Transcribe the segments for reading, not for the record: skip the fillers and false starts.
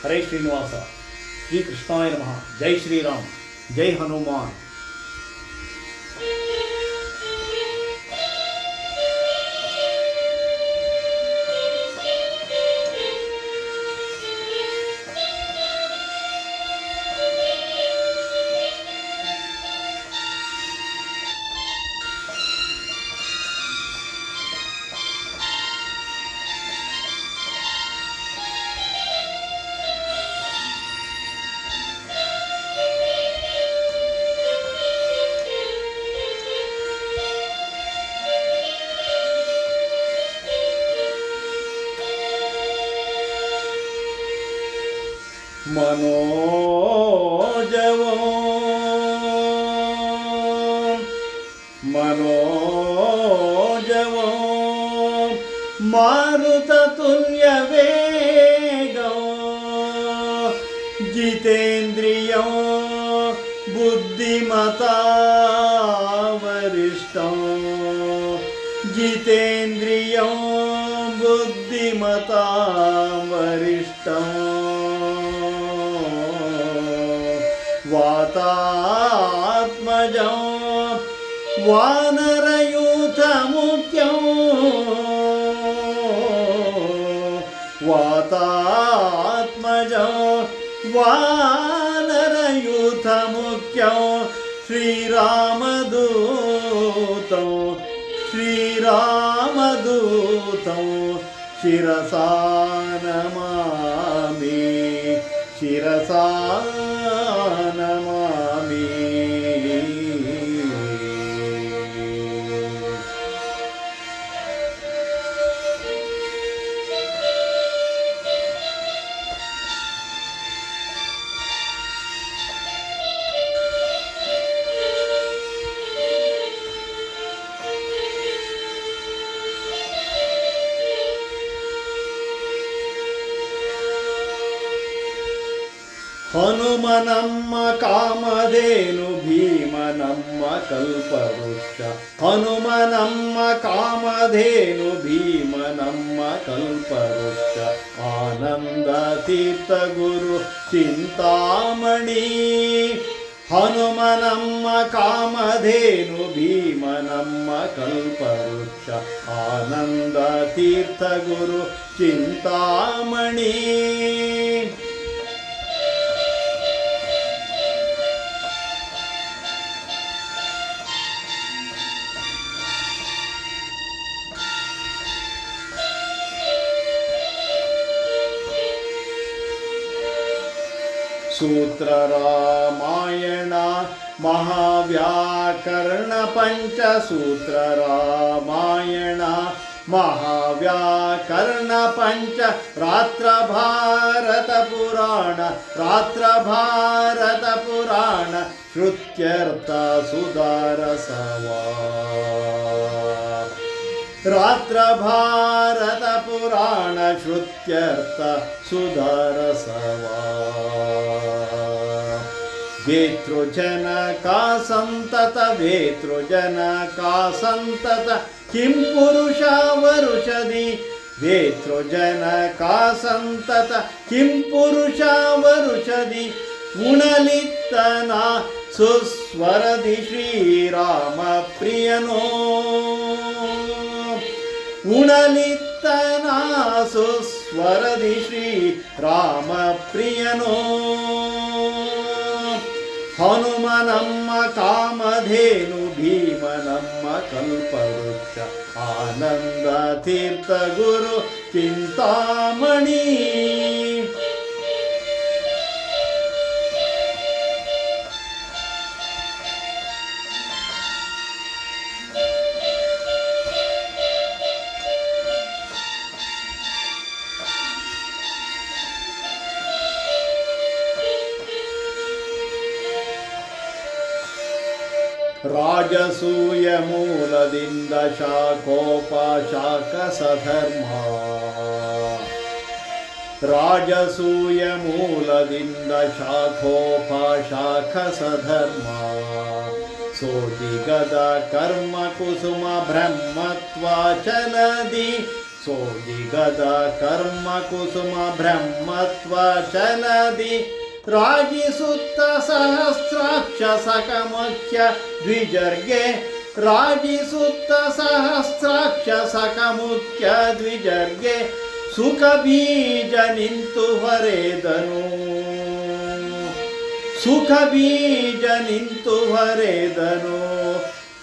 ಹರೇ ಶ್ರೀನಿವಾಸ. ಶ್ರೀಕೃಷ್ಣಾಯ ನಮಃ. ಜೈ ಶ್ರೀರಾಮ್, ಜೈ ಹನುಮಾನ್. मनोजवो मनोजवो मारुततुल्यवेगो जितेन्द्रियो बुद्धिमता वरिष्ठो जितेन्द्रियो बुद्धिमता वरिष्ठो वातात्मजो वानरयूथमुख्यो वातात्मजो वानरयूथमुख्यो श्रीरामदूतो श्रीरामदूतो शिरसा नमामि शिरसा नमामि. ಹನುಮನಮ್ಮ ಕಾಮಧೇನು ಭೀಮನಮ್ಮ ಕಲ್ಪವೃಕ್ಷ ಹನುಮನಮ್ಮ ಕಾಮಧೇನು ಭೀಮನಮ್ಮ ಕಲ್ಪವೃಕ್ಷ ಆನಂದ ತೀರ್ಥ ಗುರು ಚಿಂತಾಮಣಿ ಹನುಮನಮ್ಮ ಕಾಮಧೇನು ಭೀಮನಮ್ಮ ಕಲ್ಪವೃಕ್ಷ ಆನಂದ ತೀರ್ಥ ಗುರು ಚಿಂತಾಮಣಿ. सूत्र रामायण महाव्याकरण पंचसूत्र रामायण महाव्याकरण पंच रात्र भारत पुराण श्रुत्यर्थ सुधारसवा रात्र भारत पुराण श्रुत्यर्थ सुधारसवा वेतृजन का संतत वेतृजन का संतत किं पुरुषा वरुषदि वेतृजन का संतत किं पुरुषा वरुषदि उणलित्तना सुस्वरदि श्रीराम प्रियनो उणलित्तना सुस्वरदि श्रीराम प्रियनो हनुमनम्म कामधेनु भीमनम्म कल्पवृक्ष आनंद तीर्थ गुरु चिंतामणि. ರಾಜಸೂಯ ಮೂಲದಿಂದ ಶಾಖೋಪಶಾಖ ಸಧರ್ಮ ರಾಜಸೂಯ ಮೂಲದಿಂದ ಶಾಖೋಪಶಾಖ ಸಧರ್ಮ ಸೋಟಿಗದ ಕರ್ಮ ಕುಸುಮ ಬ್ರಹ್ಮತ್ವಾಚಲದಿ ಸೋಜಿಗದ ಕರ್ಮ ಕುಸುಮ ಬ್ರಹ್ಮತ್ವಚಲದಿ ರಾಜಿಸುತ್ತ ಸಹಸ್ರಾಕ್ಷ ಸಕಮುಖ್ಯ ದ್ವಿಜರ್ಗೆ ರಾಜಿಸುತ್ತ ಸಹಸ್ರಾಕ್ಷ ಸಕಮುಖ್ಯ ದ್ವಿಜರ್ಗೆ ಸುಖ ಬೀಜ ನಿಂತು ಹೊರೆದನು ಸುಖ ಬೀಜ ನಿಂತು ಹೊರೆದನು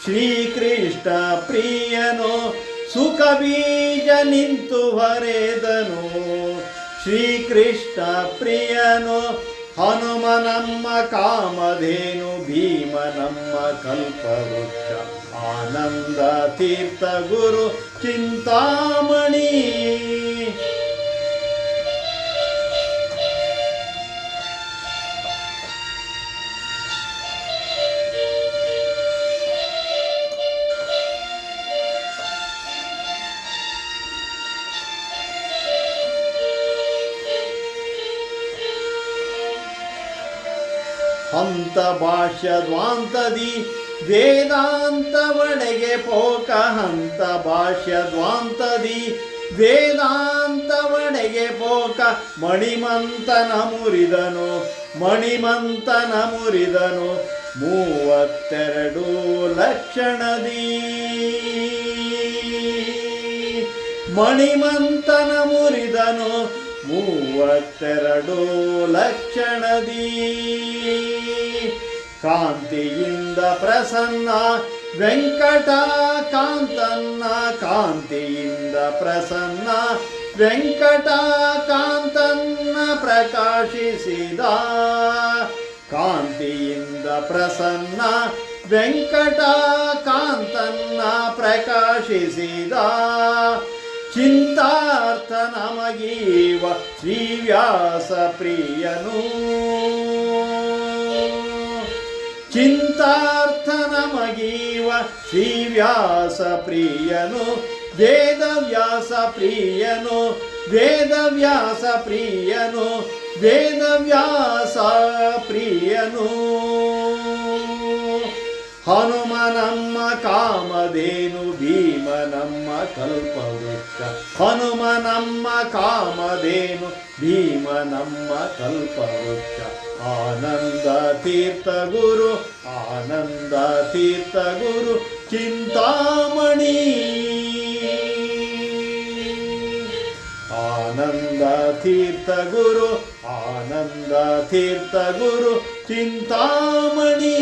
ಶ್ರೀಕೃಷ್ಣ ಪ್ರಿಯನು ಸುಖ ಬೀಜ ನಿಂತು ಹೊರೆದನು ಶ್ರೀಕೃಷ್ಣ ಪ್ರಿಯನು ಹನುಮ ನಮ್ಮ ಕಾಮಧೇನು ಭೀಮ ನಮ್ಮ ಕಲ್ಪವೃಕ್ಷ ಆನಂದ ತೀರ್ಥ ಗುರು ಚಿಂತಾಮಣಿ ಹಂತ ಭಾಷ್ಯ ದ್ವಾಂತದಿ ವೇದಾಂತವಡೆಗೆ ಪೋಕ ಹಂತ ಭಾಷ್ಯ ದ್ವಾಂತದಿ ವೇದಾಂತವಡೆಗೆ ಪೋಕ ಮಣಿಮಂತನ ಮುರಿದನು ಮಣಿಮಂತನ ಮುರಿದನು 32 ಲಕ್ಷಣದಿ ಮಣಿಮಂತನ ಮುರಿದನು 32 ಲಕ್ಷಣದಿ ಕಾಂತಿಯಿಂದ ಪ್ರಸನ್ನ ವೆಂಕಟ ಕಾಂತನ್ನ ಕಾಂತಿಯಿಂದ ಪ್ರಸನ್ನ ವೆಂಕಟ ಕಾಂತನ್ನ ಪ್ರಕಾಶಿಸಿದ ಕಾಂತಿಯಿಂದ ಪ್ರಸನ್ನ ವೆಂಕಟ ಕಾಂತನ್ನ ಪ್ರಕಾಶಿಸಿದ ಚಿಂತಾರ್ಥ ನಮಗೀವ ಶ್ರೀವ್ಯಾಸ ಪ್ರಿಯನು ಚಿಂತಾರ್ಥ ನಮಗೀವ ಶ್ರೀವ್ಯಾಸ ಪ್ರಿಯನು ವೇದವ್ಯಾಸ ಪ್ರಿಯನು ವೇದವ್ಯಾಸ ಪ್ರಿಯನು ವೇದವ್ಯಾಸ ಪ್ರಿಯನು ಹನುಮ ನಮ್ಮ ಕಾಮಧೇನು ಭೀಮ ನಮ್ಮ ಕಲ್ಪವೃಕ್ಷ ಹನುಮ ನಮ್ಮ ಕಾಮಧೇನು ಭೀಮ ನಮ್ಮ ಕಲ್ಪವೃಕ್ಷ ಆನಂದ ತೀರ್ಥ ಗುರು ಆನಂದ ತೀರ್ಥ ಗುರು ಚಿಂತಾಮಣಿ ಆನಂದ ತೀರ್ಥ ಗುರು ಆನಂದ ತೀರ್ಥ ಗುರು ಚಿಂತಾಮಣಿ